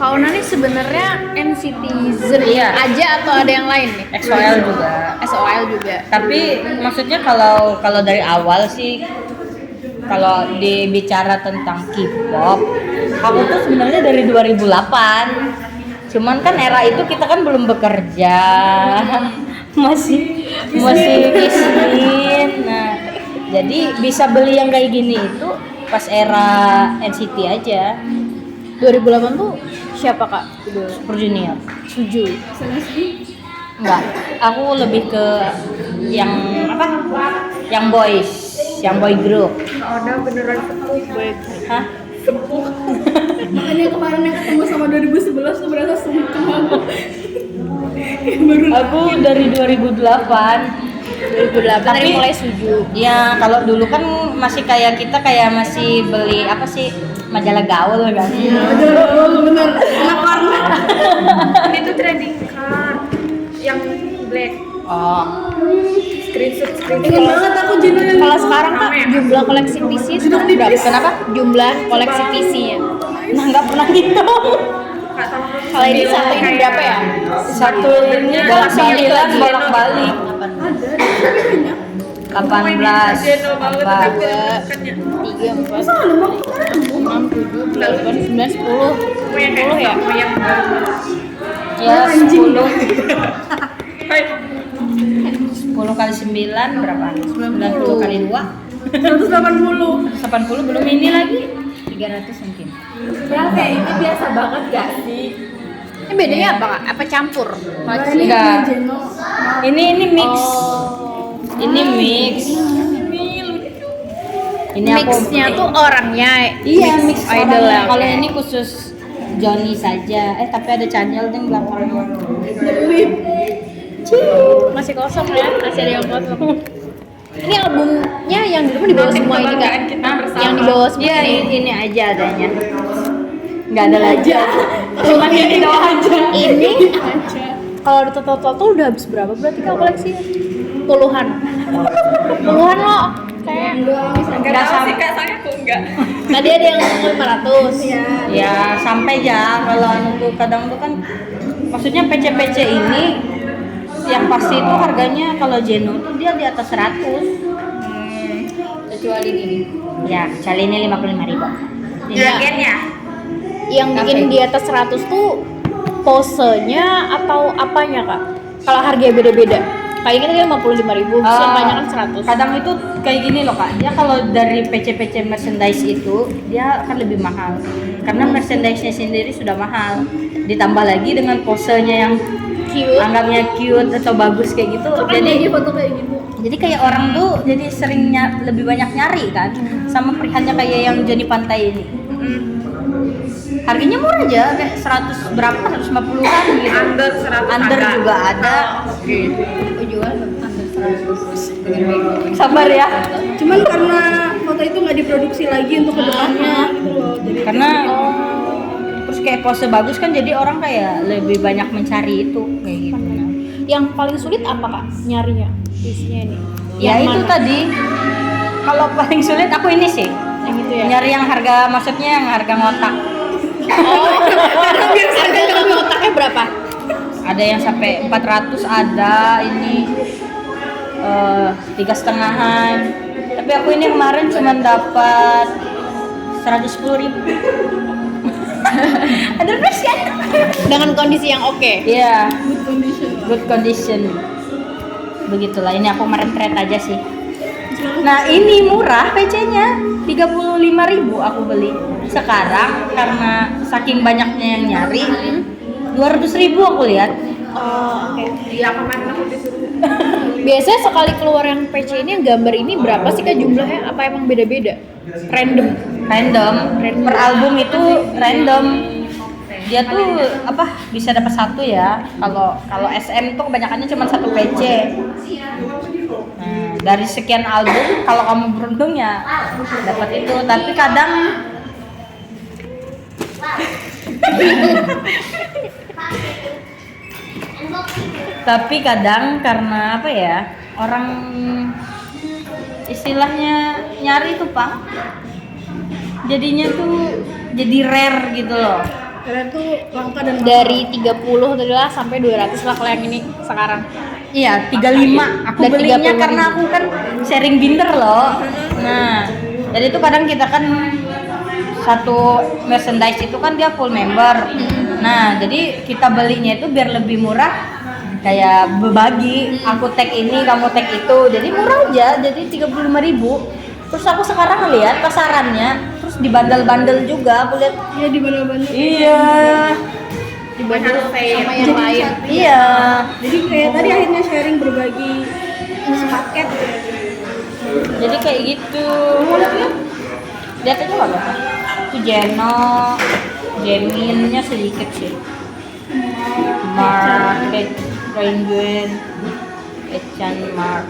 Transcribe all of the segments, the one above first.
Fauna nih sebenarnya NCTzen aja atau ada yang lain nih? EXO-L juga. SOL juga. Tapi maksudnya kalau dari awal sih, kalau dibicara tentang K-pop, aku tuh sebenarnya dari 2008. Cuman kan era itu kita kan belum bekerja, masih miskin. Nah, jadi bisa beli yang kayak gini itu pas era NCT aja. 2008 tuh siapa kak? Super Junior. Suju. Enggak, aku lebih ke yang apa? Yang boys, yang boy group. Ada beneran sepuh. Hah? Makanya kemarin yang ketemu sama 2011 tuh berasa sungkem aku. Aku dari 2008. 2008 dari mulai Suju. Ya, kalau dulu kan masih kayak kita kayak masih beli apa sih? Majalah gaul kan. Aduh, bener. Enak warna. Itu trading card yang black. Oh. Screenshot. Pengen banget aku Jeno yang Kalau sekarang kak jumlah koleksi PC sekarang berapa? Kenapa? Jumlah koleksi PC-nya. Nah, nggak pernah hitung. Kalau ini satu ini berapa ya? Satu ini kan 9 bolak-balik. 18, 4, 3, 4, 5, 6, 7, 8, 9, 10, 10 ya? ya 10 kali 9 berapa? 90 kali 2 180 belum ini lagi 300 mungkin. Berapa ya? Ini biasa banget gak sih? Ini bedanya apa kak? Apa campur? Enggak. Ini mix. Ini mix. Ini Mixnya tuh orangnya. Iya, mix idol orangnya. ya. Kalau ini khusus Johnny saja. Tapi ada channel di belakangnya. Masih kosong ya? Masih ada yang kosong. Ini albumnya yang di bawah semua ini kak? Yang di bawah semua Iya, ini aja adanya. Nggak ada lagi. Cuma ini doang aja. Ini kalau di total udah habis berapa berarti kak koleksinya? Puluhan loh. Kayak Nggak sampai. tadi ada yang 500. Ya sampai ya kalau tuh kadang tuh kan maksudnya PC ini yang pasti itu harganya kalau Jeno tuh dia di atas 100. Kecuali ini. Ya, kecuali ini 55.000. Iya. Yang bikin di atas 100 tuh posenya atau apanya kak? Kalau harganya beda-beda. Kayak ini kan 55.000, yang banyak kan 100. Kadang itu kayak gini loh kak, dia kalau dari PC merchandise itu dia akan lebih mahal karena merchandise-nya sendiri sudah mahal, ditambah lagi dengan posenya yang Cute. anggapnya cute atau bagus kayak gitu. Jadi foto kayak gitu. jadi kayak orang tuh jadi seringnya lebih banyak nyari kan, sama perihannya kayak yang Johnny Pantai ini. Harganya murah aja, kayak 100 berapa, 150-an gitu. Under 100 Under ada. juga ada. Aku jual under 100 dengan baik. Sabar ya. Cuman karena foto itu nggak diproduksi lagi untuk kedepannya gitu loh. Jadi Karena terus kayak pose bagus kan, jadi orang kayak lebih banyak mencari itu kayak gitu. Yang paling sulit apa kak nyarinya? Isinya ini. Ya Yang itu mana? tadi. Kalau paling sulit aku ini sih. Yang itu ya. Nyari yang harga, maksudnya yang harga ngotak. Oh, harga otaknya berapa? Ada yang sampai 400, ada ini 3,5-an. Tapi aku ini kemarin cuma dapat 110.000. Ada plus kan? Dengan kondisi yang oke. Iya. Good condition. Begitulah, ini aku kemarin trade aja sih. Nah ini murah PC-nya, 35.000 aku beli. Sekarang karena saking banyaknya yang nyari, 200.000 aku lihat. Oh, oke. Iya kemarin aku disuruh. Biasanya sekali keluar yang PC ini yang gambar ini berapa sih kak jumlahnya? Apa emang beda-beda? Random. Per album itu random. Dia tuh apa bisa dapat satu ya. Kalau SM tuh kebanyakannya cuma satu PC. Nah, dari sekian album kalau kamu beruntung ya dapat itu. Tapi kadang karena apa ya, orang istilahnya nyari tuh pak, jadinya tuh jadi rare gitu loh. Kalian tuh langka dan Dari 30 tadi lah sampai 200 lah kalau yang ini sekarang. Iya, 35. Aku Dan belinya 35.000. karena aku kan sharing binder loh. Nah, jadi itu kadang kita kan satu merchandise itu kan dia full member. Nah, jadi kita belinya itu biar lebih murah, kayak berbagi. Aku tag ini, kamu tag itu. Jadi murah aja, jadi 35.000. Terus aku sekarang lihat pasarannya, terus dibandel-bandel juga. Aku lihat, Iya di mana-mana. iya. Dibanding sama yang Jadi lain. satu. Iya. Jadi kayak tadi akhirnya sharing berbagi sepaket. Jadi kayak gitu. Lihat aja nggak apa-apa. Itu Jeno, Jeminnya sedikit sih. Mark, Penguin, Echan, Mark.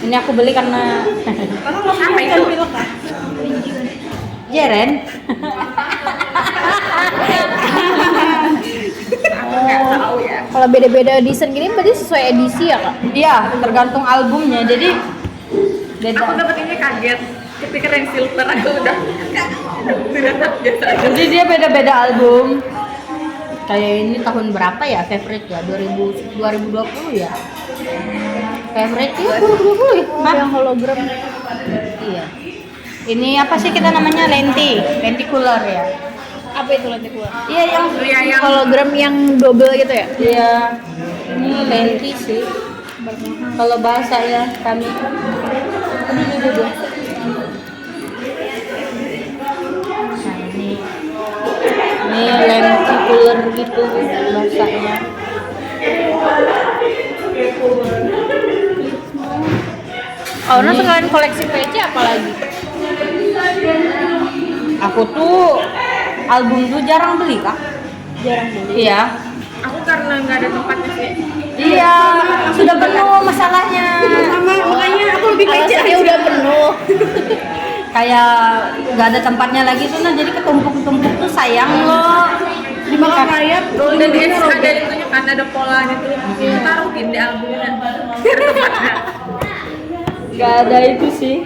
Ini aku beli karena Apa itu? Jeren. Kalau beda-beda desain gini berarti sesuai edisi ya kak? Iya, tergantung albumnya. Jadi beda. Aku dapat ini kaget. Ketika yang silver aku udah biasa aja. Jadi dia beda-beda album. Kayak ini tahun berapa ya? Favorite ya? 2020 ya? Favorite ya 2020 ya? Oh, yang hologram. Iya. Ini apa sih kita namanya? Lenticular ya? Apa itu lenti keluar? Iya yang Hologram yang double gitu ya? Iya. Ini lenti sih. Kalau bahasa ya kami. Aduh. Nah ini lenticular gitu bahasanya. Oh, nah sekalian koleksi PC apa lagi? Aku tuh album tuh jarang beli kak. Jarang beli. Iya. Aku karena nggak ada tempatnya sih. Iya. Sudah penuh masalahnya. Sama makanya aku lebih PC Alasannya aja. udah penuh. Kayak nggak ada tempatnya lagi tuh, nah jadi ketumpuk-tumpuk tuh sayang loh. Dimakan rayap. Dan dia ada itunya kan ada polanya tuh. Taruhin di albumnya. Biar tempatnya. Nggak ada itu sih.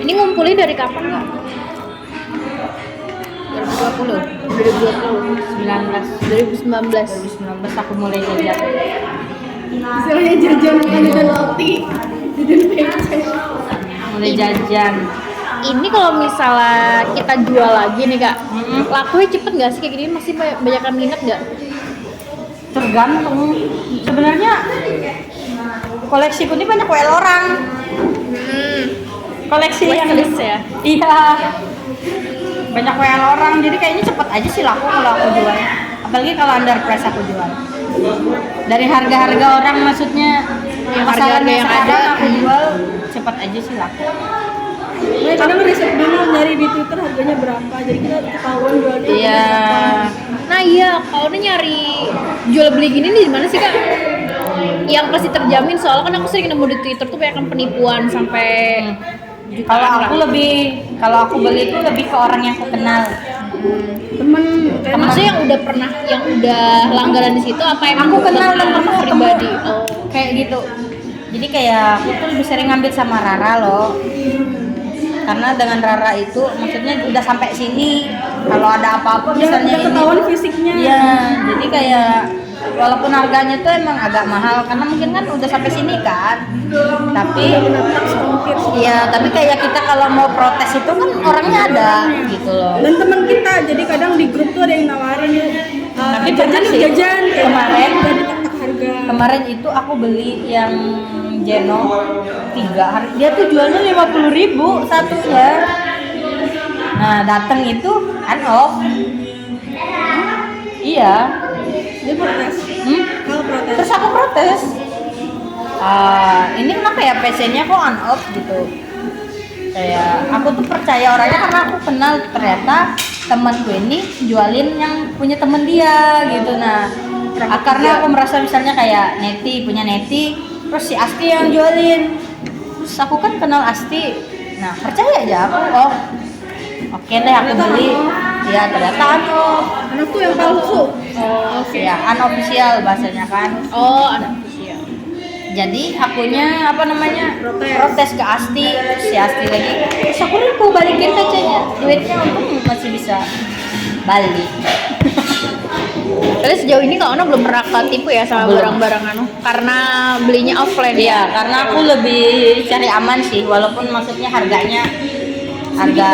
Ini ngumpulin dari kapan kak? 2020 2019. 2019 aku mulai jajan. Istilahnya jajan bukan jajan roti. Jajan PC. Mulai jajan. Ini kalau misalnya kita jual lagi nih kak, lakunya cepet nggak sih kayak gini? Masih banyak yang minat nggak? Tergantung. Sebenarnya koleksiku ini banyak WL orang. Koleksi yang Wishlist ya? Iya. Banyak WL orang, jadi kayaknya cepet aja sih laku kalau aku jual. Apalagi kalau under price aku jual. Dari harga-harga orang maksudnya Yang pasaran harga-harga yang sekarang ada. aku jual cepet aja sih laku. Nah, kadang riset dulu dari di Twitter harganya berapa. Jadi kita ketahuan jualnya. Iya. Nah iya, kalau udah nyari jual beli gini nih di mana sih kak? Yang pasti terjamin soalnya kan aku sering nemu di Twitter tuh banyak penipuan sampai jutaan Kalau lah. aku lebih, kalau aku beli itu lebih ke orang yang aku kenal. Temen kayak Maksudnya yang udah langganan di situ apa emang Aku kenal dan teman pernah ketemu. pribadi? Oh. Kayak gitu. Jadi kayak aku tuh lebih sering ngambil sama Rara loh. Karena dengan Rara itu maksudnya udah sampai sini. Kalau ada apa-apa misalnya udah ketahuan fisiknya. Iya, jadi kayak walaupun harganya tuh emang agak mahal karena mungkin kan udah sampai sini kan. Tapi iya, tapi kayak kita kalau mau protes itu kan orangnya ada gitu loh. Dan teman kita, jadi kadang di grup tuh ada yang nawarin yuk. Tapi jajan pernah yuk, sih, jajan kayak kemarin. udah ditak harga. Kemarin itu aku beli yang Jeno 3, dia tuh jualnya 50.000 satunya. Nah datang itu off. Iya. Dia protes. Kalau protes. Terus aku protes. Ini kenapa ya PC-nya kok on off gitu? Kayak aku tuh percaya orangnya karena aku kenal, ternyata temanku ini jualin yang punya temen dia gitu. Nah karena aku merasa misalnya kayak Neti punya Neti, terus si Asti yang jualin, terus aku kan kenal Asti, nah percaya aja aku. Oh oke deh aku beli. Ya ternyata Anak tuh yang palsu. ya unofficial bahasanya kan. Oh, ada official. Jadi akunya apa namanya protes ke Asti, si Asti lagi. Terus aku mau balikin PC-nya, duitnya untung masih bisa balik. Tapi sejauh ini Kak Ona belum pernah ketipu ya sama Belum. barang-barang anu karena belinya offline Iya, ya. karena aku lebih cari aman sih, walaupun maksudnya harga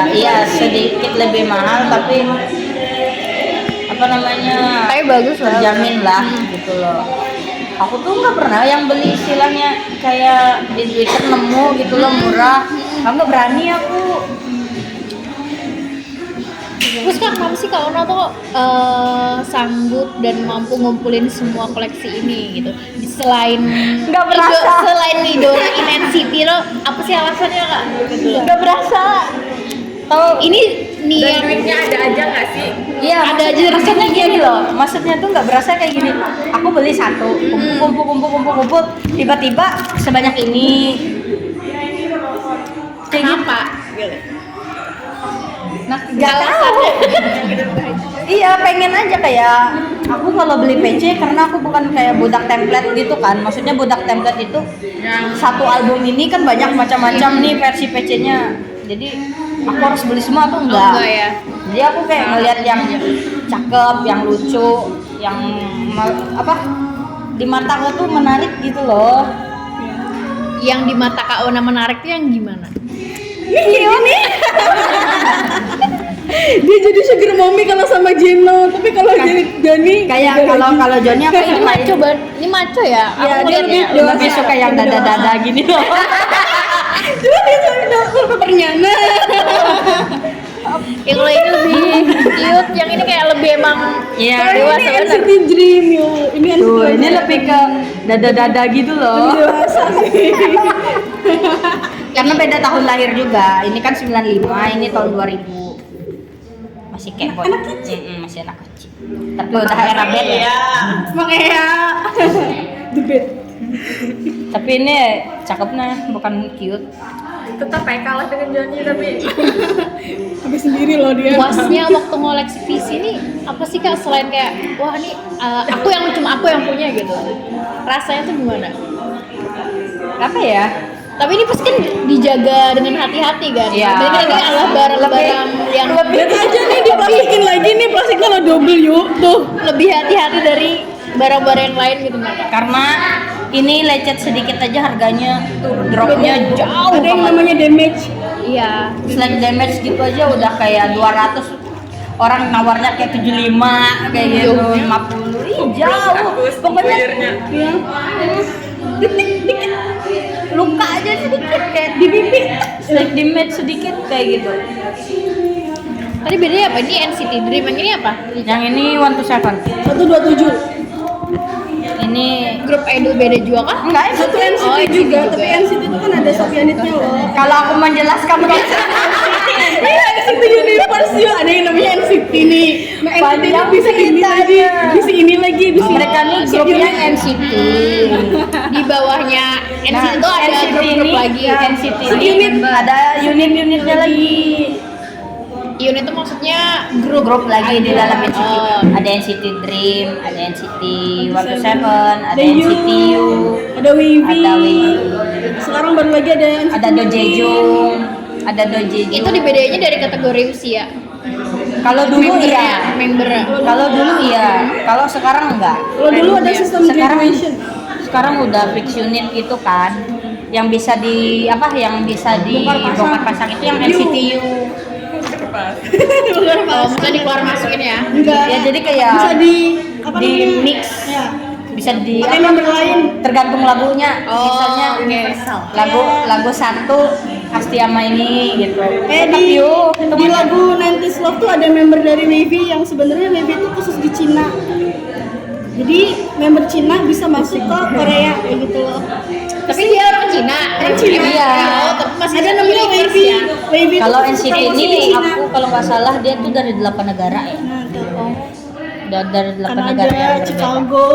iya sedikit lebih mahal tapi apa namanya Tapi bagus lah. terjamin lah gitu loh. Aku tuh nggak pernah yang beli istilahnya kayak di Twitter nemu gitu loh murah, nggak berani aku. Terus Kak, kenapa sih Kak Ona tuh sanggup dan mampu ngumpulin semua koleksi ini gitu? Selain Nggak berasa. selain ngidolain NCT lo, apa sih alasannya Kak? Gitu loh. Nggak berasa. Tahu Ini nih Dan yang duitnya ada aja nggak sih? Iya, ada aja maksudnya gini loh. Maksudnya tuh nggak berasa kayak gini. Aku beli satu, kumpul, tiba-tiba sebanyak ini. Kayak gitu. kenapa? Gitu. Nah, nggak tahu. Iya, pengen aja kayak aku kalau beli PC karena aku bukan kayak budak template gitu kan. Maksudnya budak template itu Yang satu album ini kan banyak macam-macam nih versi PC-nya. Jadi aku harus beli semua tuh enggak. Enggak ya. Jadi aku kayak ngeliat yang cakep, yang lucu, yang apa di mata aku tuh menarik gitu loh. Yang di mata Kak Ona menarik tuh yang gimana? Ini dia jadi sugar mommy kalau sama Jeno, tapi kalau jadi Joni Kayak kalau Joni aku Ini maco banget. Ini maco ya. Iya, dia ngeliatnya lebih lebih suka yang dada-dada gini loh. cuma dia sampai dapur kepernyana. Yang kalau ini lebih cute, yang ini kayak lebih emang Iya. dewasa Ini banget. NCT Dream yo. Ini Tuh, NCT ini lebih ke dada-dada gitu loh. dewasa sih. Karena beda tahun lahir juga. Ini kan 95, ini tahun 2000. Masih kayak boy. Masih anak kecil. Tapi udah era bed ya. Makanya the bed. Tapi ini cakep nah, bukan cute. tetap ya kalah dengan Johnny tapi Habis sendiri loh dia. Puasnya waktu ngoleksi PC ini apa sih Kak, selain kayak wah ini cuma aku yang punya gitu. Rasanya tuh gimana? Apa ya? Tapi ini pasti kan dijaga dengan hati-hati kan. Iya. Jadi kan ini adalah barang-barang yang Lihat aja nih diplastikin lagi nih, plastiknya lo double yuk tuh. lebih hati-hati dari barang-barang yang lain gitu Kak. Karena ini lecet sedikit aja harganya tuh dropnya jauh Ada yang banget. namanya damage. Iya. Selain damage gitu aja udah kayak 200, orang nawarnya kayak 75 kayak gitu, 50. Ih, jauh. Pokoknya Ya. luka aja sedikit kayak di pipi, slight damage sedikit kayak gitu. Tadi bedanya apa? Ini NCT Dream, yang ini apa? Yang ini 127. 127. Ini Grup idol beda juga kah? enggak Satu itu. NCT Oh, NCT juga, juga. tapi NCT itu kan ada Sofianitnya loh. Kalau aku menjelaskan konsep Iya, NCT Universe yuk, ada yang namanya NCT nih. Nah, NCT itu Banyak bisa ini lagi, ceritanya. bisa ini lagi, bisa mereka nih grupnya NCT. Di bawahnya NCT itu ada NCT grup-grup ini, lagi. NCT ini Unit. ada unit-unitnya lagi. Unit itu maksudnya grup Grup lagi di dalam NCT. Oh. Ada NCT Dream, ada NCT 127, ada Ada NCT U, ada Wavy. ada Wavy, Sekarang baru lagi ada NCT. ada Dojejung, ada Dojejung. Itu dibedainnya dari kategori usia. Kalau dulu iya, Membernya. kalau dulu iya, kalau sekarang enggak. Kalau dulu ada sistem Sekarang graduation. sekarang udah fix unit gitu kan, yang bisa di apa, yang bisa dibongkar pasang itu yang NCT U. Oh, misalnya dikeluar masukin ya. Enggak. Ya jadi kayak Bisa di apa di namanya? mix. Ya. Bisa di Pakai apa, member lain. tergantung lagunya. Oh, Misalnya oke. lagu satu pasti sama ini gitu. Di lagu 90s Love tuh ada member dari Wavy yang sebenarnya Wavy itu khusus di Cina. Jadi member Cina bisa masuk ke Korea kayak gitu loh. Tapi dia orang Cina. Orang Cina. Iya. Oh, tapi masih Ada namanya universe Wavy. ya. Wavy itu Kalau khusus NCT promosi di ini Cina. aku kalau nggak salah dia tuh dari 8 negara ya. Nah, tuh. Dari 8 negara yang Kanada, berbeda. Chicago,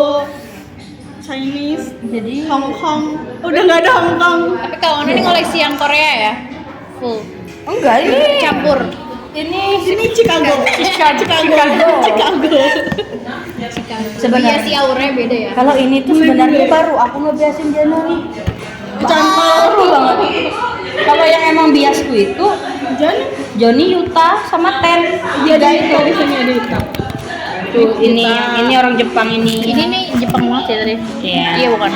Chinese, Jadi Hong Kong. Udah nggak ada Hong Kong. Tapi kalau ini koleksi yang Korea ya. Full. enggak ini Campur. ini Ini Chicago. Chicago. Chicago. Chicago. Chicago. Sebenarnya Iya sih auranya beda ya. kalau ini tuh sebenarnya baru aku ngebiasin Jeno nih. Baru banget. Kalau yang emang biasku itu Johnny, Yuta, sama Ten. Dia ada itu di sini ada itu. Tuh ini orang Jepang ini. Ini nih Jepang banget ya tadi. Iya. Iya bukan.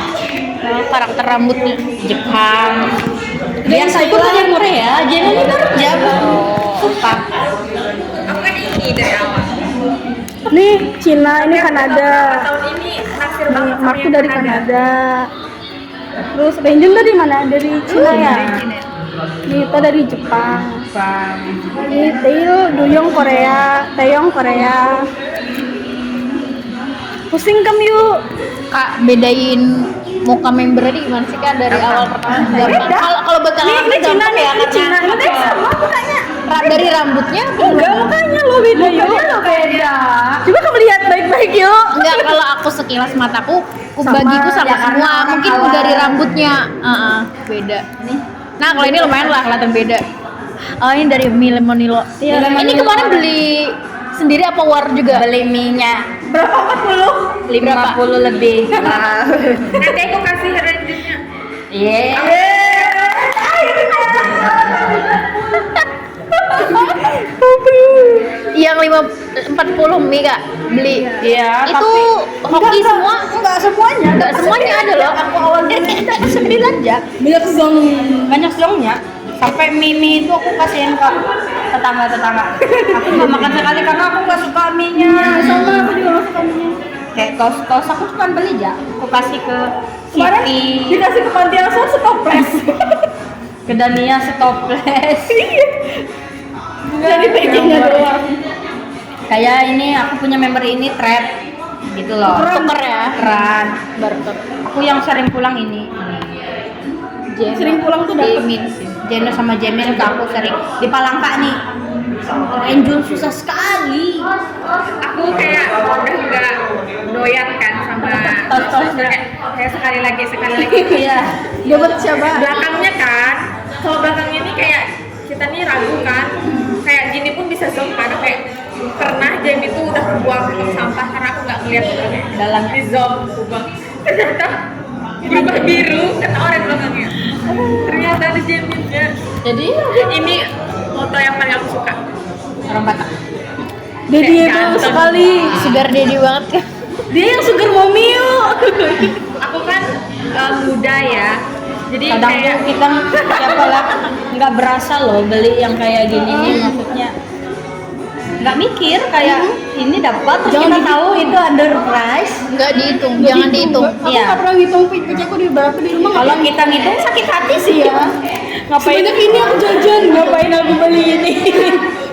Oh, karakter rambutnya. Jepang. Biasa itu dari Korea, Jeno ini baru Jepang. Sumpah. Aku kan ini dari awal. Nih Cina, ini Kanada. Tahun ini naksir banget sama Marku yang dari Kanada. Terus Benjun dari mana? Dari Cina ya? Nita dari Jepang. Jepang. Ini Tail, Duyong Korea, Taeyong Korea. Pusing kamu yuk. Kak, bedain muka membernya di gimana sih Kak dari awal pertama? Beda. Kalau belakangan Ini Cina gampang nih, ya ini Cina. karena Ini sama mukanya. dari rambutnya Enggak, mukanya lo beda yuk. Mukanya lo beda. Coba kamu lihat baik-baik yuk. enggak, kalau aku sekilas mataku Sama, bagiku sama ya, karena semua, orang mungkin awal. dari rambutnya beda. Nah, kalau ini lumayan lah kelihatan beda. Oh, ini dari Milemonilo. Iya, Ini kemarin beli sendiri apa war juga? Beli minyak Berapa 40? 50 lebih. Nanti aku kasih range-nya. Iya. Yang 40 mie Kak beli. Iya, Itu hoki semua? Enggak semuanya. Enggak semuanya ada loh. Aku awal beli 9 aja. banyak zong. Banyak zongnya. Sampai mie itu aku kasihin ke tetangga-tetangga. Aku nggak makan sekali karena aku nggak suka mie-nya. Sama aku juga nggak suka minyak. Kayak tos aku cuma beli aja. Aku kasih ke Kemarin Siti, dikasih ke panti asuhan stoples. ke Dania setoples. Jadi packingnya doang. Kayak ini aku punya member ini thread gitu loh. Tuker ya. Keren. Barter. Aku yang sering pulang ini. Jeno. Sering pulang tuh dapet. Jamin. Jeno sama Jamin ke aku sering di Palangka nih. Angel susah sekali. Aku kayak udah nggak doyan kan sama Tos-tosnya. kayak sekali lagi Iya. Dapat siapa? belakangnya kan kalau belakangnya ini kayak kita nih ragu kan kayak gini pun bisa zong kan kayak pernah jam itu udah buang untuk sampah karena aku nggak ngeliat Dalam. di zong buang ternyata berubah biru kata orang belakangnya ternyata ada jaminnya. Jadi Ini foto yang paling aku suka. orang Batak. Dedi itu Ganteng. sekali. Sugar daddy banget kan. Dia yang sugar mommy yuk. Aku kan muda ya jadi Kadang kayak tuh kita siapa lah nggak berasa loh beli yang kayak gini nih maksudnya nggak mikir kayak ini dapat terus Jangan kita tahu itu underprice. Enggak dihitung, jangan dihitung. Aku Iya. nggak pernah ngitung PC aku di berapa di rumah. Kalau kita ngitung sakit hati sih ya. Ngapain ini aku jajan? Ngapain aku beli ini?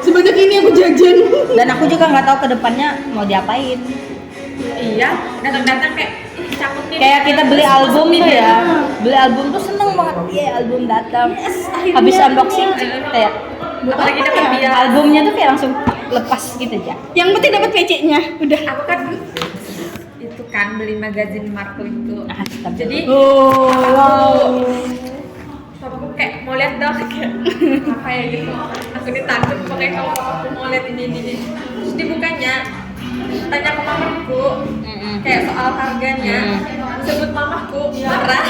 Sebanyak ini aku jajan. Dan aku juga nggak tahu kedepannya mau diapain. iya datang-datang kayak ih cakep nih Kayak kita beli album tuh ya, beli album tuh seneng banget. Iya album datang. Habis unboxing kayak apalagi dapat dia albumnya tuh kayak langsung lepas gitu aja. Yang penting dapat PC-nya. Udah. aku kan itu kan beli magazin Marco itu jadi Oh, wow. aku kayak mau lihat dong kayak apa ya gitu aku ditakut pokoknya kalau aku mau lihat ini terus dibukanya tanya ke mamaku kayak soal harganya sebut mamaku marah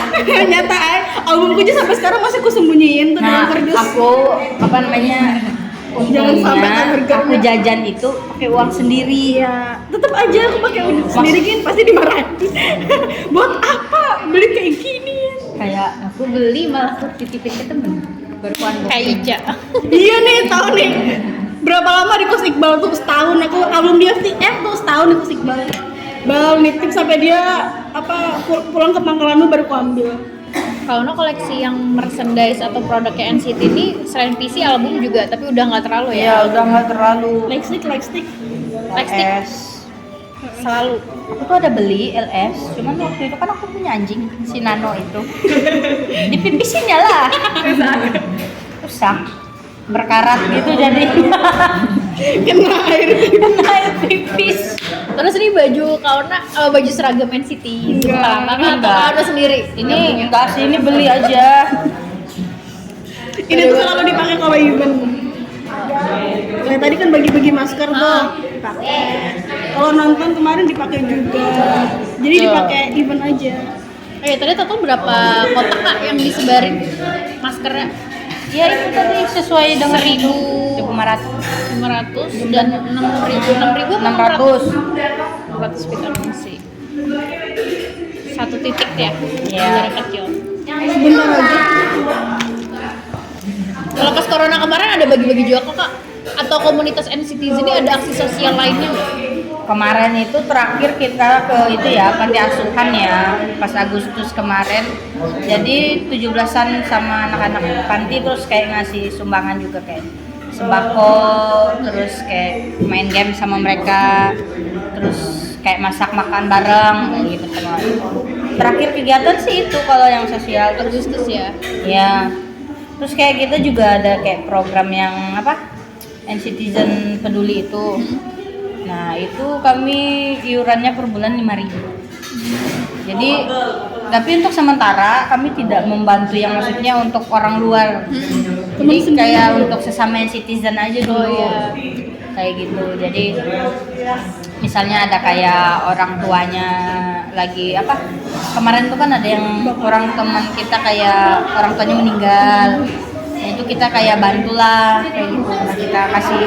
Nyata albumku aja sampai sekarang masih aku sembunyiin tuh dalam Nah, kardus. aku apa namanya? Jangan sampai untungnya hamburgernya. aku jajan itu pakai uang sendiri. Iya, tetap aja aku pakai uang sendiri kan pasti dimarahin. Buat apa beli kayak gini? Kayak Aku beli malah aku titipin ke temen. baru unboxing. Kayak Ica. Iya nih, tahu nih. Berapa lama di kos Iqbal tuh setahun aku album dia tuh setahun di kos Iqbal. Bal nitip sampai dia apa pulang ke Pangkalan baru aku ambil. Kalau no koleksi yang merchandise atau produknya NCT ini selain PC album juga, tapi udah nggak terlalu Iya, ya. udah nggak terlalu. Like stick. Lightstick LS. selalu. Aku tuh ada beli LS, cuman waktu itu kan aku punya anjing si Nano itu. Dipipisinnya lah. Rusak. Berkarat gitu jadi. Kena air. Kena air pipis. Terus ini baju Kauna, baju seragam NCT Jepang, atau Kauna sendiri? Ini enggak sih, ini beli aja. Ini tuh selalu dipakai kalau event. Kayak tadi kan bagi-bagi masker tuh. dipakai. Kalau nonton kemarin dipakai juga. Jadi dipakai event aja. Tadi total berapa kotak kak yang disebarin maskernya? Ya itu tadi sesuai dengan 1.500 dan 6.000 600 vitamin C. Satu titik ya, jarak kecil. Sebentar aja. Kalau pas corona kemarin ada bagi-bagi juga kok kak? Atau komunitas NCTzen ini ada aksi sosial lainnya nggak? Kemarin itu terakhir kita ke itu ya panti asuhan ya pas Agustus kemarin. Jadi 17-an sama anak-anak panti terus kayak ngasih sumbangan juga kayak sembako, terus kayak main game sama mereka, terus kayak masak makan bareng kayak gitu semua. Terakhir kegiatan sih itu kalau yang sosial terus Agustus ya. ya. Terus kayak kita juga ada kayak program yang apa? NCTzen peduli itu. Nah, itu kami iurannya per bulan 5.000. Jadi, tapi untuk sementara kami tidak membantu yang maksudnya untuk orang luar. Jadi kayak untuk sesama NCTzen aja dulu. Kayak gitu. Jadi misalnya ada kayak orang tuanya lagi apa? Kemarin tuh kan ada yang orang teman kita kayak orang tuanya meninggal. Nah, itu kita kayak bantulah kayak gitu. Nah, kita kasih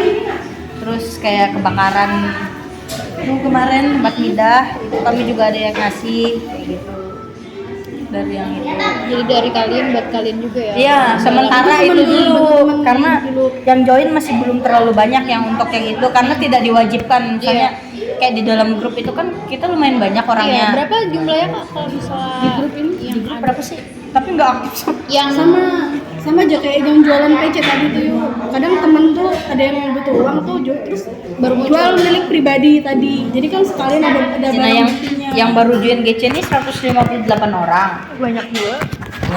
terus kayak kebakaran itu kemarin tempat midah itu kami juga ada yang ngasih kayak gitu dari yang itu. Jadi dari kalian buat kalian juga ya? Iya, sementara itu dulu karena yang join masih belum terlalu banyak yang untuk yang itu karena tidak diwajibkan misalnya kayak di dalam grup itu kan kita lumayan banyak orangnya. Iya, berapa jumlahnya kak kalau misalnya Di grup ini yang di grup berapa sih? Tapi nggak aktif. yang Sama aja kayak yang jualan PC tadi tuh yuk. Kadang temen tuh ada yang butuh uang tuh terus baru jual milik pribadi tadi. Jadi kan sekalian ada Nah, barang buktinya. yang baru join GC ini 158 orang. banyak juga.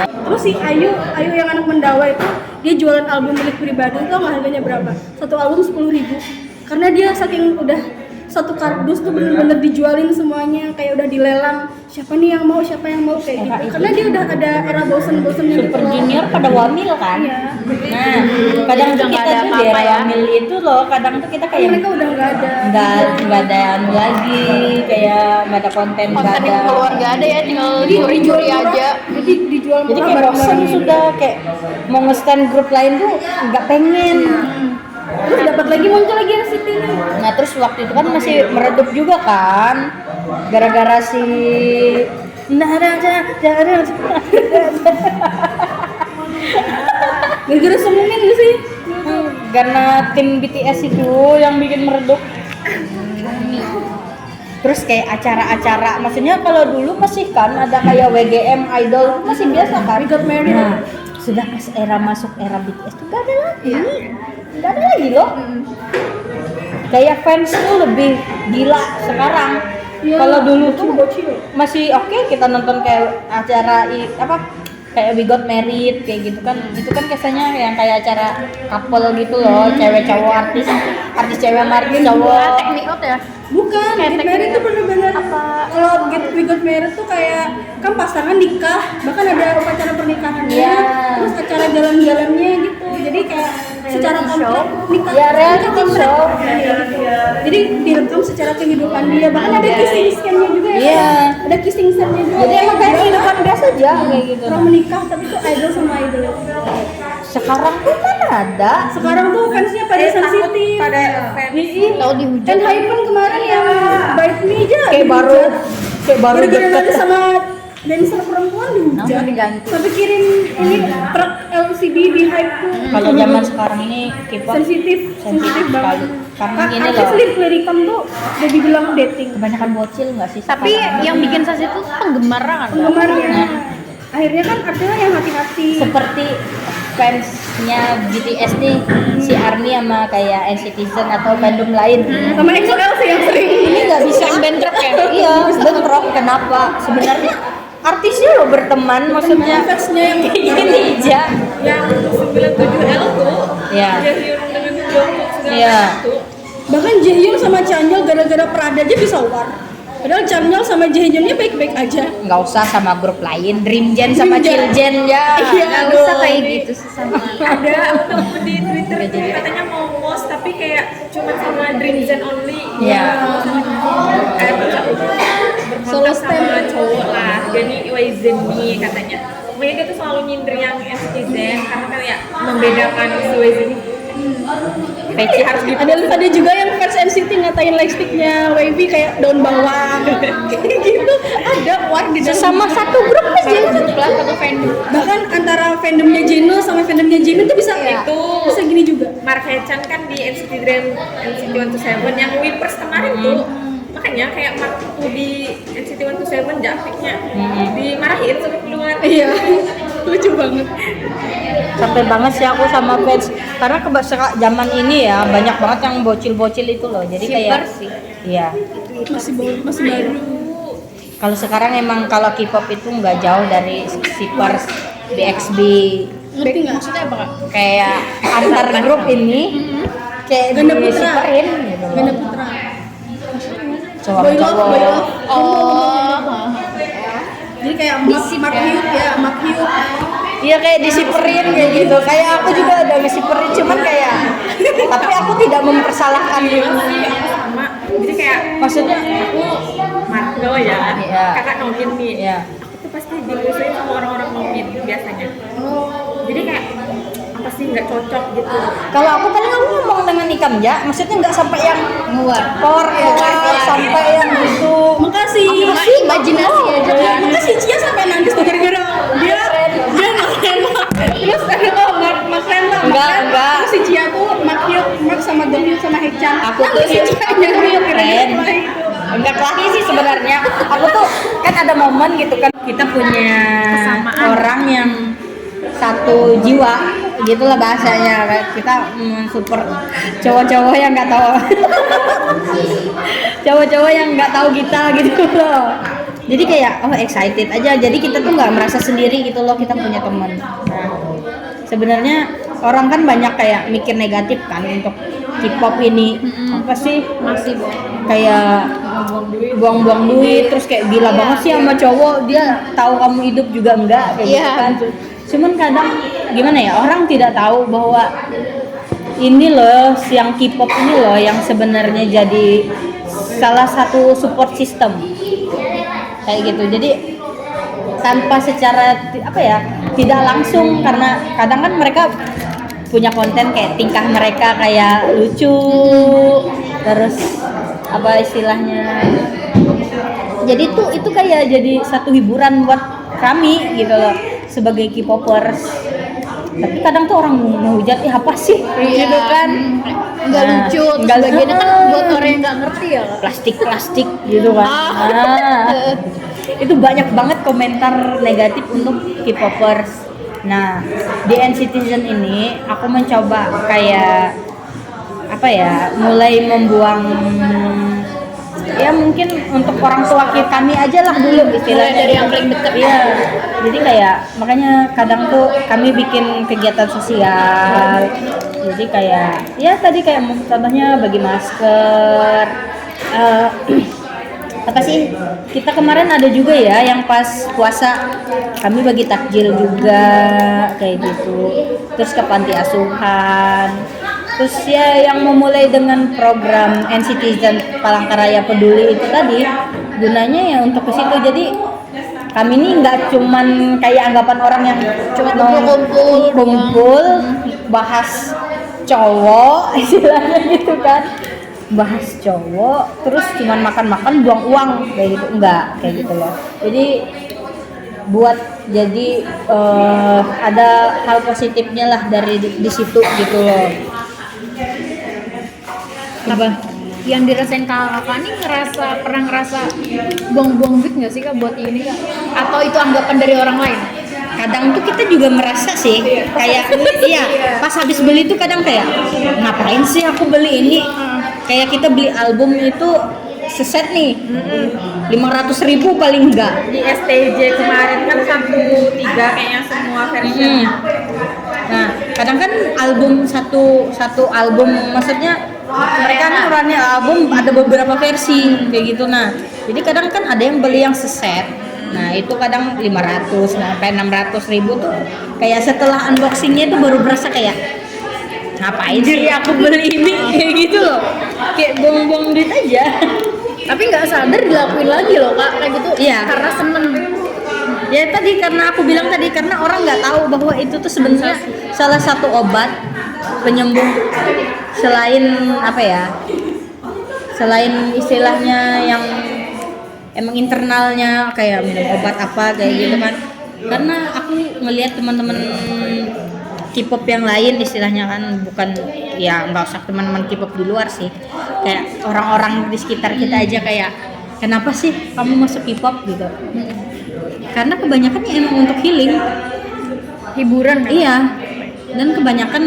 Terus si Ayu yang anak mendawa itu dia jualan album milik pribadi itu harganya berapa? Satu album 10.000. Karena dia saking udah satu kardus tuh bener-bener dijualin semuanya kayak udah dilelang siapa nih yang mau kayak gitu karena dia udah ada era bosen-bosennya gitu Super loh. Junior pada wamil kan? Iya. Nah, kadang tuh kita ada tuh di apa-apa era ya. wamil itu loh, kadang tuh kita kayak Mereka udah nggak ada nggak ada anu lagi, kayak nggak ada konten nggak Konten ada. keluarga ada ya, tinggal Jadi curi-curi dijual murah, aja. jadi dijual Jadi murah kayak bosan barang-barang gitu. sudah kayak mau nge-stand grup lain tuh nggak pengen. Terus dapat lagi muncul lagi NCT nih. Nah terus waktu itu kan masih meredup juga kan, gara-gara si Gara-gara semuanya gak sih? karena tim BTS itu yang bikin meredup. Terus kayak acara-acara, maksudnya kalau dulu masih kan ada kayak WGM Idol masih biasa kan. Nah, sudah pas era masuk era BTS tuh gak ada lagi, gak ada lagi loh. Kayak fans tuh lebih gila sekarang. Ya, Kalau dulu tuh bocil. masih oke kita nonton kayak acara apa kayak We Got Married kayak gitu kan, itu kan kesannya yang kayak acara couple gitu loh, cewek cowok artis cewek sama artis cowok. Teknik out ya? Bukan, Get Married tuh bener-bener kalau We Got Married tuh kayak kan pasangan nikah, bahkan ada upacara pernikahannya, Iya. terus acara jalan-jalannya gitu. Jadi kayak secara komplek nikah. Ya, reality nikah komplek. show. Iya, gitu. Jadi direkam secara kehidupan dia, bahkan ada kissing scene-nya juga ya. Iya. Ada kissing scene-nya juga. Jadi emang kayak kehidupan biasa aja kayak gitu. Orang menikah tapi tuh idol sama idol. Sekarang tuh mana ada. Sekarang tuh fansnya pada sensitif. pada fans. Tahu dihujat. Dan Hypen kemarin yang Bite Me aja Kayak baru gara-gara deket. nanti sama dancer perempuan dihujat. diganti. Sampai kirim ini truk LCD di hype tuh. Kalau zaman sekarang ini K-pop sensitif sensitif banget. sekali. Karena gini Artis loh, lirikam tuh udah dibilang dating. kebanyakan bocil nggak sih? Tapi sekarang? yang bikin sas itu penggemar kan? Penggemarnya. Akhirnya kan artinya yang hati-hati. Seperti fansnya BTS nih, si ARMY sama kayak NCTzen atau fandom lain. Sama EXO-L sih yang sering. Ini nggak bisa Yang bentrok ya? Iya, bentrok. Kenapa? Sebenarnya artisnya lo berteman, maksudnya Fansnya yang ini aja. Yang 97L tuh Ya. Jaehyun dengan Jungkook segala Iya. tuh. bahkan Jaehyun sama Chanyeol gara-gara Prada aja bisa war. Padahal Chanyeol sama Jaehyunnya baik-baik aja. Nggak usah sama grup lain, Dreamgen sama Dreamgen. Chillgen ya. Iya, Nggak dong. usah kayak gitu sih sama. Ada aku ketemu di Twitter tuh katanya mau post tapi kayak cuma sama Dreamzen only. Iya. Solo sama cowok lah, jadi Waizemi katanya. Pokoknya dia tuh selalu nyindir yang netizen karena kayak membedakan si Waizemi. Peci harus Ada juga yang fans NCT ngatain lightsticknya Wavy kayak daun bawang kayak gitu. Ada war di dalam sama satu grup aja. Satu fandom. bahkan antara fandomnya Jeno sama fandomnya Jimin tuh bisa Itu bisa gini juga. Mark Hechan kan di NCT Dream NCT 127 yang Whippers kemarin tuh. Makanya kayak Mark tuh di NCT 127 Javiknya dimarahin suruh keluar. Iya, lucu banget. Sampai banget sih aku sama fans karena zaman ini ya banyak banget yang bocil-bocil itu loh. Jadi kayak Sih. iya. Masih baru. Kalau sekarang emang kalau K-pop itu nggak jauh dari Shippers, BXB, Ngerti nggak? Maksudnya apa kak? kayak antar grup ini kayak Ganda Putra. Shipperin gitu. Ganda Putra. Cowok-cowok. Boy love. Oh. Jadi kayak Mark Hyuk ya, Mark Hyuk. Iya kayak disiperin kayak gitu. Kayak aku juga ada ngesiperin cuman kayak tapi aku tidak mempersalahkan gitu. Sama jadi kayak Maksudnya aku Marco ya, Iya. kakak Nomin nih. Iya. Aku tuh pasti dimusuhin sama orang-orang Nomin biasanya. Jadi kayak apa sih nggak cocok gitu. kalau aku paling aku ngomong dengan Ikam ya, maksudnya nggak sampai yang Nguar. keluar sampai yang gitu. Makasih. Makasih, imajinasi aja kan. Makasih Cia sampai nangis tuh gara-gara dia Mark terus ada Mark Renta. Enggak. Terus si Cia tuh Mark Hyuk, Mark sama Dohyuk sama Hechan. Aku tuh si Cia nyari keren. Enggak lagi sih sebenarnya. Aku tuh kan ada momen gitu kan kita punya orang yang satu jiwa gitulah bahasanya kayak kita support cowok-cowok yang nggak tahu cowok-cowok yang nggak tahu kita gitu loh. Jadi kayak excited aja. Jadi kita tuh nggak merasa sendiri gitu loh, kita punya teman. Nah, sebenarnya orang kan banyak kayak mikir negatif kan untuk K-pop ini. Apa sih? Masih Kayak buang-buang duit terus kayak gila banget sih sama cowok, dia tahu kamu hidup juga enggak kayak gitu Iya. kan. Cuman kadang gimana ya, orang tidak tahu bahwa ini loh yang K-pop ini loh yang sebenarnya jadi salah satu support system kayak gitu. Jadi tanpa secara apa ya, tidak langsung, karena kadang kan mereka punya konten kayak tingkah mereka kayak lucu, terus apa istilahnya, jadi itu kayak jadi satu hiburan buat kami gitu loh sebagai K-popers. Tapi kadang tuh orang menghujat, apa sih gitu kan, nggak Nah, lucu. Terus nggak bagiannya kan lucu. buat orang yang nggak ngerti ya kak. plastik gitu kan. Nah, itu banyak banget komentar negatif untuk K-popers. Nah, di NCTzen ini aku mencoba kayak apa ya, mulai membuang ya mungkin untuk orang tua kami aja lah dulu istilahnya, dari yang paling dekat. Iya. Jadi kayak makanya kadang tuh kami bikin kegiatan sosial. Jadi kayak ya tadi kayak contohnya bagi masker, apa sih, kita kemarin ada juga ya yang pas puasa kami bagi takjil juga kayak gitu, terus ke panti asuhan, terus ya yang memulai dengan program NCTzen Palangkaraya Peduli itu tadi gunanya ya untuk ke situ. Jadi kami ini nggak cuman kayak anggapan orang yang cuma kumpul bahas cowok istilahnya gitu kan, bahas cowok terus cuman makan-makan buang uang kayak gitu, enggak kayak gitu loh. Jadi buat ada hal positifnya lah dari di situ gitu loh. Apa yang dirasain kakak nih, pernah ngerasa buang-buang duit nggak sih kak buat ini kak? Atau itu anggapan dari orang lain? Kadang tuh kita juga merasa sih kayak iya pas habis beli tuh kadang kayak ngapain sih aku beli ini, kayak kita beli album itu seset nih 500.000 paling enggak. Di STJ kemarin kan 1-3 kayaknya semua versinya. Nah kadang kan album satu album, maksudnya mereka kan ukurannya album ada beberapa versi kayak gitu. Nah jadi kadang kan ada yang beli yang seset, nah itu kadang 500 sampai 600.000 tuh kayak setelah unboxingnya tuh baru berasa kayak ngapain sih aku beli ini kayak gitu loh, kayak buang-buang duit aja. Tapi nggak sadar dilakuin lagi loh kak kayak gitu. Iya. Karena seneng. Ya tadi karena aku bilang tadi karena orang nggak tahu bahwa itu tuh sebenarnya salah satu obat penyembuh selain apa ya, selain istilahnya yang emang internalnya kayak minum obat apa kayak gitu kan. Karena aku ngelihat teman-teman K-pop yang lain istilahnya kan, bukan ya nggak usah teman-teman K-pop di luar sih, kayak orang-orang di sekitar kita aja kayak kenapa sih kamu masuk K-pop gitu. Karena kebanyakan ya emang untuk healing, Hiburan kan? iya. Dan kebanyakan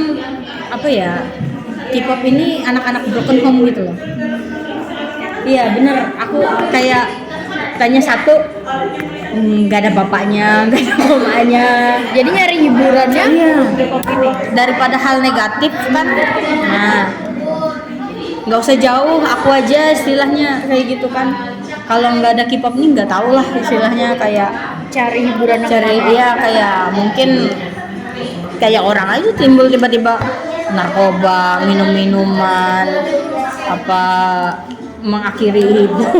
apa ya, K-pop ini anak-anak broken home gitu loh. Iya bener, aku kayak tanya satu, nggak ada bapaknya, nggak ada mamanya. Jadi nyari hiburannya Iya. K-pop ini. Daripada hal negatif kan, nah nggak usah jauh, aku aja istilahnya kayak gitu kan. Kalau nggak ada K-pop nih nggak tahu lah istilahnya kayak Cari hiburan yang cari mana? dia kayak mungkin kayak orang aja timbul tiba-tiba narkoba, minum-minuman, apa mengakhiri hidup.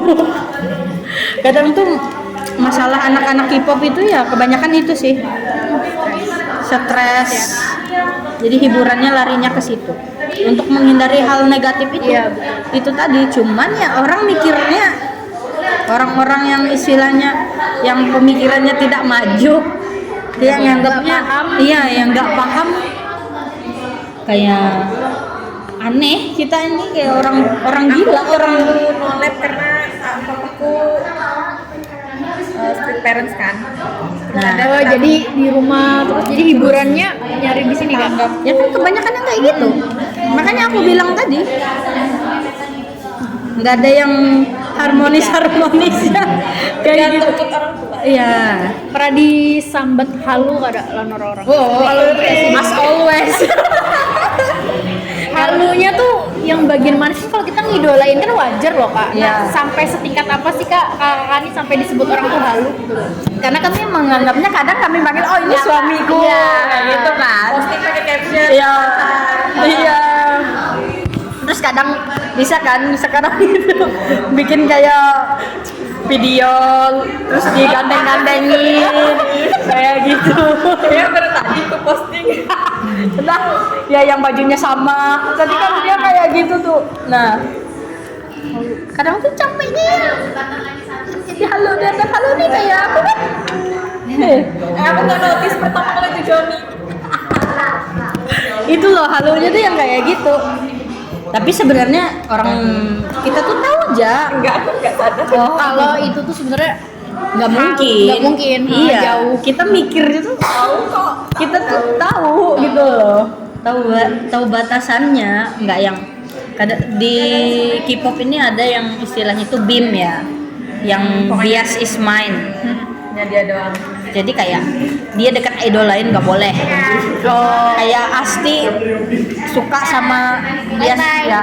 Kadang tuh masalah anak-anak K-pop itu ya kebanyakan itu sih, stres. Jadi hiburannya larinya ke situ untuk menghindari hal negatif itu. Iya, Itu tadi cuman ya orang mikirnya, orang-orang yang istilahnya yang pemikirannya tidak maju, dia nganggapnya iya yang nggak paham, kayak aneh kita ini kayak orang gila, orang nolep karena papaku street parents kan. nah Oh, jadi di rumah terus jadi hiburannya nyari di sini kan? ya kan kebanyakan yang kayak gitu. Makanya aku bilang tadi nggak ada yang harmonisnya kayak gitu. Iya. Pernah disambat halu kada lan orang-orang? As always. Halunya tuh yang bagian mana sih? Kalau kita ngidolain kan wajar loh kak. Nah, Iya. sampai setingkat apa sih kak Kani sampai disebut orang tuh halu gitu loh? Karena kami menganggapnya kadang kami panggil oh ini suamiku kayak gitu kan. Posting pakai caption. Iya. Iya. Terus kadang bisa kan sekarang itu bikin kayak video terus digandeng-gandengin kayak gitu. Ya baru tadi tuh posting. Nah, ya yang bajunya sama. Tadi kan dia kayak gitu tuh. Nah, kadang tuh capeknya. Jadi halo nih kayak aku kan. Aku nggak notice pertama kali itu Johnny. Itu loh halonya tuh yang kayak gitu. Tapi sebenarnya orang kita tuh tahu aja. Aku nggak sadar. Oh, Kalau itu tuh sebenarnya nggak mungkin. Nggak mungkin. Iya. Jauh. Kita mikir itu tahu kok. Kita tuh tahu gitu loh. Tahu batasannya. Nggak yang di K-pop ini ada yang istilahnya itu BIM ya. Yang bias is mine. Ya dia doang. Jadi kayak dia dekat idol lain nggak boleh. Kayak Asti suka sama bias ya.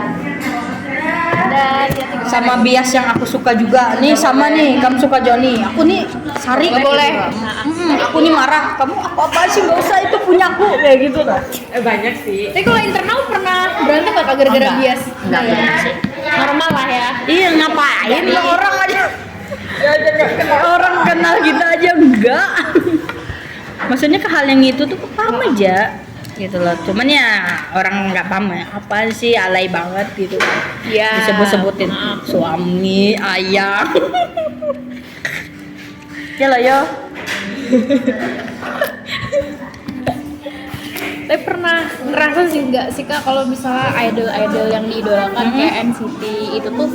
Sama bias yang aku suka juga. Nih sama nih, kamu suka Johnny. Aku nih Sari Nggak boleh. Aku nih marah. Kamu apa sih nggak usah itu punyaku kayak gitu lah. Banyak sih. Tapi kalau internal pernah berantem gak kak gara-gara Enggak. bias? Enggak pernah sih. Normal lah ya. Iya ngapain lo orang aja. Ya aja nggak kenal orang kenal kita aja enggak. Maksudnya ke hal yang itu tuh paham aja gitu loh. Cuman ya orang nggak paham ya. Apa sih alay banget gitu kan. Iya. Disebut-sebutin suami, ayah. Ya lo yo. Tapi pernah ngerasa sih nggak sih kak kalau misalnya idol-idol yang diidolakan kayak NCT itu tuh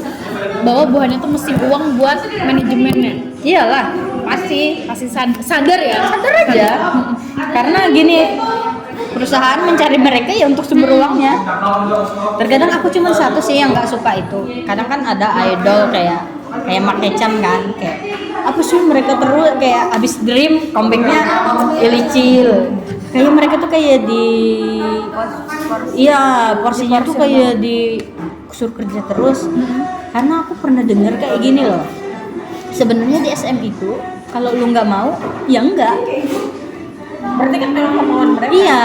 bahwa buahnya tuh mesti uang buat manajemennya. Iyalah, pasti Sadar ya. sadar aja. Karena gini, perusahaan mencari mereka ya untuk sumber uangnya. Terkadang aku cuma satu sih yang nggak suka itu. Kadang kan ada idol kayak Mark Echan kan, kayak apa sih mereka terus kayak abis dream comebacknya ilicil. Kayak mereka tuh kayak iya porsinya tuh kayak suruh kerja terus. Karena aku pernah dengar kayak gini loh. Sebenarnya di SM itu kalau lu nggak mau ya enggak. Berarti kan memang kemauan mereka. Iya.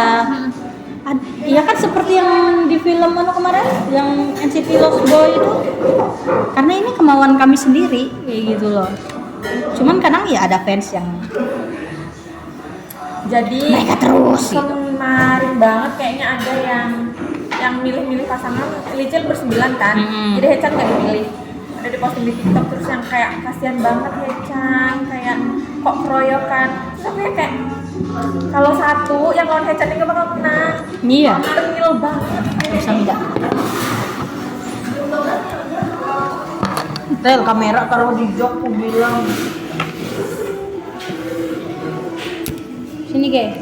Iya kan seperti yang di film kemarin yang NCT Lost Boy itu, karena ini kemauan kami sendiri kayak gitu loh. Cuman kadang ya ada fans yang Jadi mereka terus gitu. kemarin banget kayaknya ada yang milih-milih pasangan Licin bersembilan kan. Jadi Hechan nggak dipilih. Ada di posting di TikTok terus yang kayak kasihan banget Hechan, kayak kok keroyokan. Tapi kayak kalau satu yang lawan Hechan ini gak bakal menang. Iya. Tengil banget. Bisa tidak? Tel kamera taruh di jok, aku bilang. Sini guys.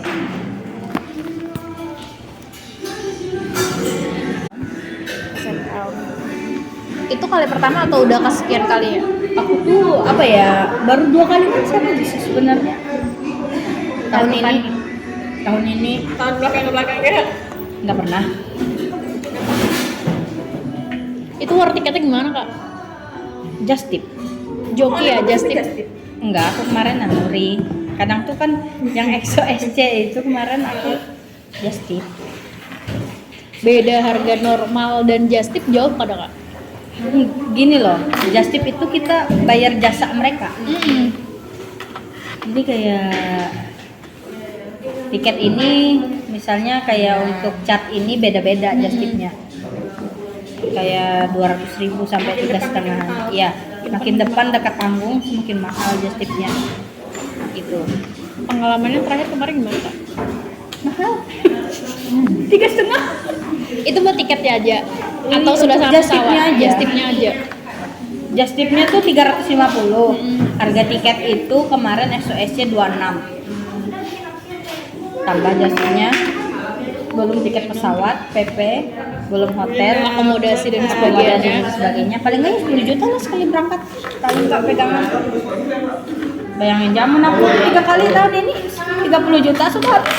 Itu kali pertama atau udah kesekian kali ya? Aku tuh apa ya, baru 2 kali kan sama sih sebenarnya. Tahun ini Tahun belakang ya. nggak pernah. Itu war tiketnya gimana kak? Just tip. Joki ya, just tip. Enggak, aku kemarin naluri. Kadang tuh kan yang EXO SC itu kemarin aku just tip. Beda harga normal dan just tip jauh pada kak? Gini loh, just tip itu kita bayar jasa mereka. Jadi kayak tiket ini misalnya kayak untuk cat ini beda-beda just tipnya. Kayak 200.000 sampai 3,5. Iya, makin depan dekat panggung semakin mahal just tipnya. Itu. Pengalamannya terakhir kemarin gimana kak? Mahal. 3,5. Itu buat tiketnya aja? Atau sudah sama Just pesawat? tipnya aja. Just tipnya aja? Just tipnya tuh 350. Harga tiket itu kemarin SOSC 26. Tambah just tipnya, belum tiket pesawat, PP, belum hotel, Akomodasi dan akomodasi sebagainya. dan sebagainya. Paling nggak ya 10 juta lah sekali berangkat. Kalau nggak pegangan. Bayangin zaman aku 3 kali tahun ini 30 juta sudah habis.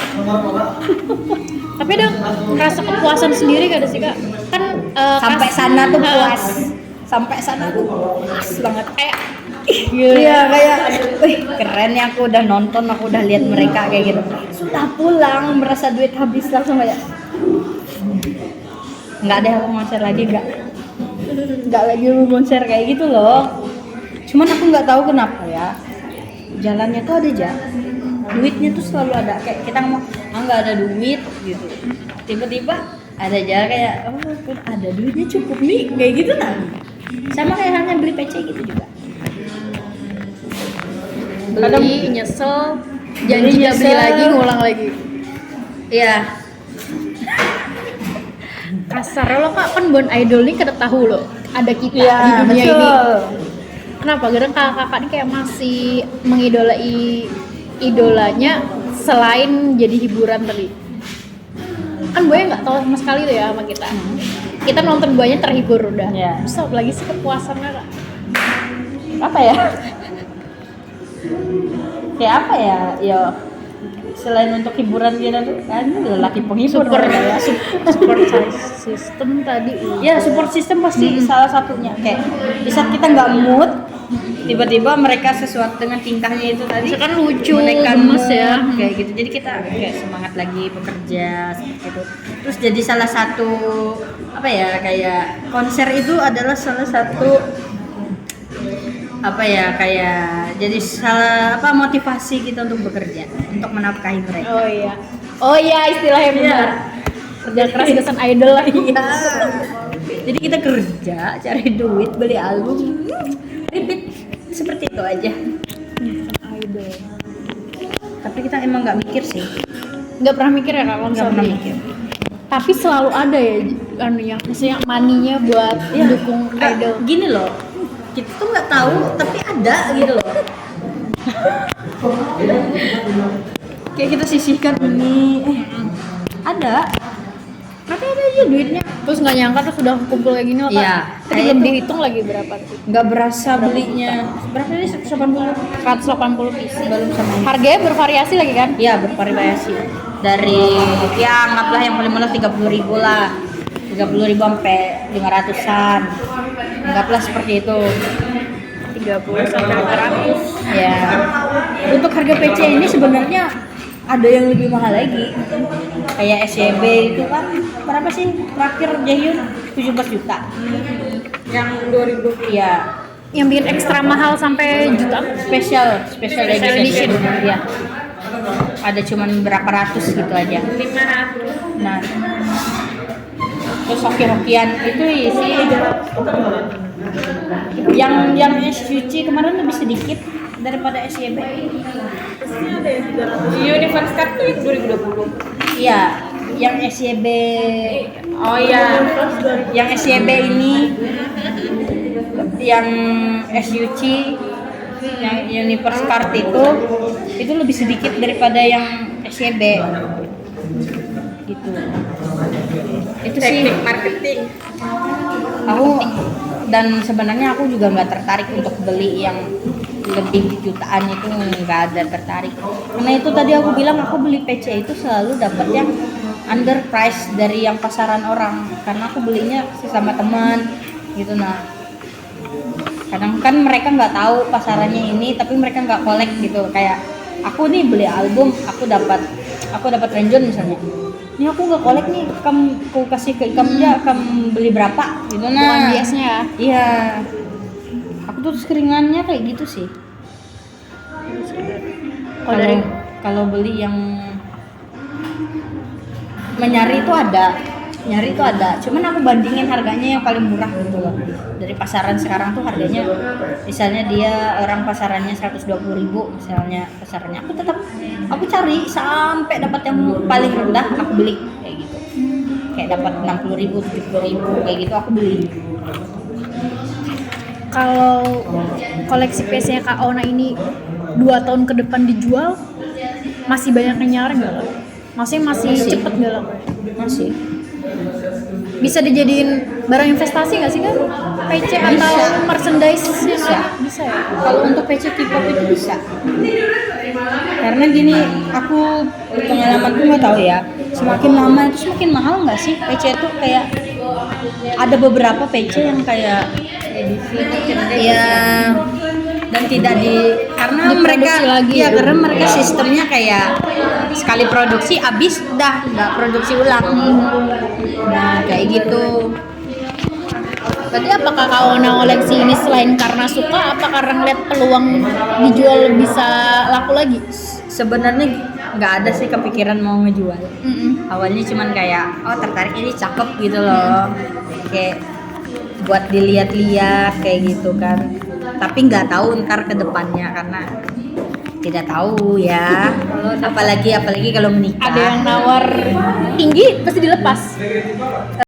Tapi ada rasa kepuasan sendiri gak ada sih kak? Kan Sampai kas- sana tuh Ha. puas. Sampai sana tuh puas banget. Kayak Iya kayak, wih keren ya, aku udah nonton, aku udah lihat mereka kayak gitu. Sudah pulang merasa duit habis langsung kayak nggak ada aku konser lagi, nggak lagi mau konser kayak gitu loh. Cuman aku nggak tahu kenapa ya, jalannya tuh ada aja, duitnya tuh selalu ada. Kayak kita ngomong nggak ada duit gitu, tiba-tiba ada aja kayak ada duitnya cukup nih kayak gitu nah. Sama kayak halnya beli PC gitu juga. beli, nyesel, janji gak beli nyesel. lagi, ngulang lagi. Iya. Kasar lo kak, kan Bon Idol nih kada tahu loh ada kita Iya, di dunia betul. ini. Kenapa? Karena kakak-kakak ini kayak masih mengidolai idolanya selain jadi hiburan tadi. Kan Boy nggak tahu sama sekali tuh ya sama kita. Kita nonton Boynya terhibur udah. Iya. Terus apa lagi sih kepuasannya kak? Apa ya? Kayak apa ya? Ya selain untuk hiburan gitu kan lelaki penghibur Super ya. support system tadi. Ya support system pasti salah satunya. Kayak di saat kita nggak mood, tiba-tiba mereka sesuatu dengan tingkahnya itu tadi Misalkan lucu, menaikkan gemes mood, ya. kayak gitu. Jadi kita kayak semangat lagi bekerja seperti itu. Terus jadi salah satu apa ya, kayak konser itu adalah salah satu apa ya, kayak jadi salah apa motivasi kita untuk bekerja, untuk menafkahi mereka. Oh iya istilahnya benar. Kerja keras kesan idol lah. Iya. Jadi kita kerja, cari duit, beli album, repeat seperti itu aja. Idol. Tapi kita emang nggak mikir sih, Nggak pernah mikir ya kak nggak konser pernah nih? mikir. Tapi selalu ada ya anunya, maksudnya maninya buat mendukung Nggak, idol. gini loh, kita tuh nggak tahu, tapi ada gitu loh. Kayak kita sisihkan ini, ada. Tapi ada aja duitnya. Terus nggak nyangka tuh sudah kumpul kayak gini loh kak. Iya, Tapi kayak belum itu. dihitung lagi berapa sih? Nggak berasa belinya. Berapa sih? 180. 180 piece. Belum sama ini. Harganya bervariasi lagi kan? Iya, bervariasi. Dari ya anggaplah yang paling murah 30.000 lah. 30.000 sampai 500-an. Anggaplah seperti itu. 30 sampai 500. Ya. Untuk harga PC ini sebenarnya ada yang lebih mahal lagi. Kayak SCB itu kan berapa sih terakhir Jahyun 17 juta. Yang 2020. Iya, Yang bikin ekstra mahal sampai jutaan. special edition. edition. Iya. Ada cuman berapa ratus gitu aja. 500. Nah, terus hoki-hokian itu sih yang SUC kemarin lebih sedikit daripada SYB. Universe Card tuh yang 2020. Iya, yang SYB. Oh iya. Yang SYB ini, yang SUC, yang Universe Card itu lebih sedikit daripada yang SYB. Gitu. Itu sih Teknik marketing. aku, dan sebenarnya aku juga nggak tertarik untuk beli yang lebih jutaan, itu nggak ada tertarik. Karena itu tadi aku bilang, aku beli PC itu selalu dapat yang underprice dari yang pasaran orang, karena aku belinya sesama teman gitu. Nah, kadang kan mereka nggak tahu pasarannya ini, tapi mereka nggak collect gitu. Kayak aku nih beli album, aku dapat Renjon misalnya, ini aku nggak collect nih, kamu kasih ke kamu ya, kamu beli berapa gitu. Bukan Nah, biasnya ya. iya, aku tuh keringannya kayak gitu sih. Kalau dari Kalau beli yang nyari itu ada, cuman aku bandingin harganya yang paling murah gitu loh. Dari pasaran sekarang tuh harganya, misalnya dia orang pasarannya 120.000 misalnya pasarannya, aku cari sampai dapat yang paling rendah, aku beli kayak gitu. Kayak dapat 60.000, 70.000 kayak gitu aku beli. kalau koleksi PC-nya Kak Ona ini 2 tahun ke depan dijual, masih banyak yang nyari nggak lah? Maksudnya masih cepet nggak lah? Masih. Bisa dijadiin barang investasi nggak sih kan? PC atau merchandise? Bisa ya? Kalau untuk PC K-pop itu bisa. Karena gini, aku pengalamanku nggak tahu ya. Semakin lama itu semakin mahal nggak sih PC itu? Kayak ada beberapa PC yang kayak ya, dan tidak karena mereka lagi ya, ya? karena mereka sistemnya kayak sekali produksi habis udah nggak produksi ulang. Nah kayak gitu. Berarti apakah Kak Ona koleksi ini selain karena suka, apa karena ngeliat peluang dijual bisa laku lagi? Sebenarnya nggak ada sih kepikiran mau ngejual. Awalnya cuman kayak tertarik, ini cakep gitu loh, kayak buat dilihat-lihat kayak gitu kan. Tapi nggak tahu ntar ke depannya, karena tidak tahu ya. Apalagi kalau menikah. Ada yang nawar tinggi pasti dilepas.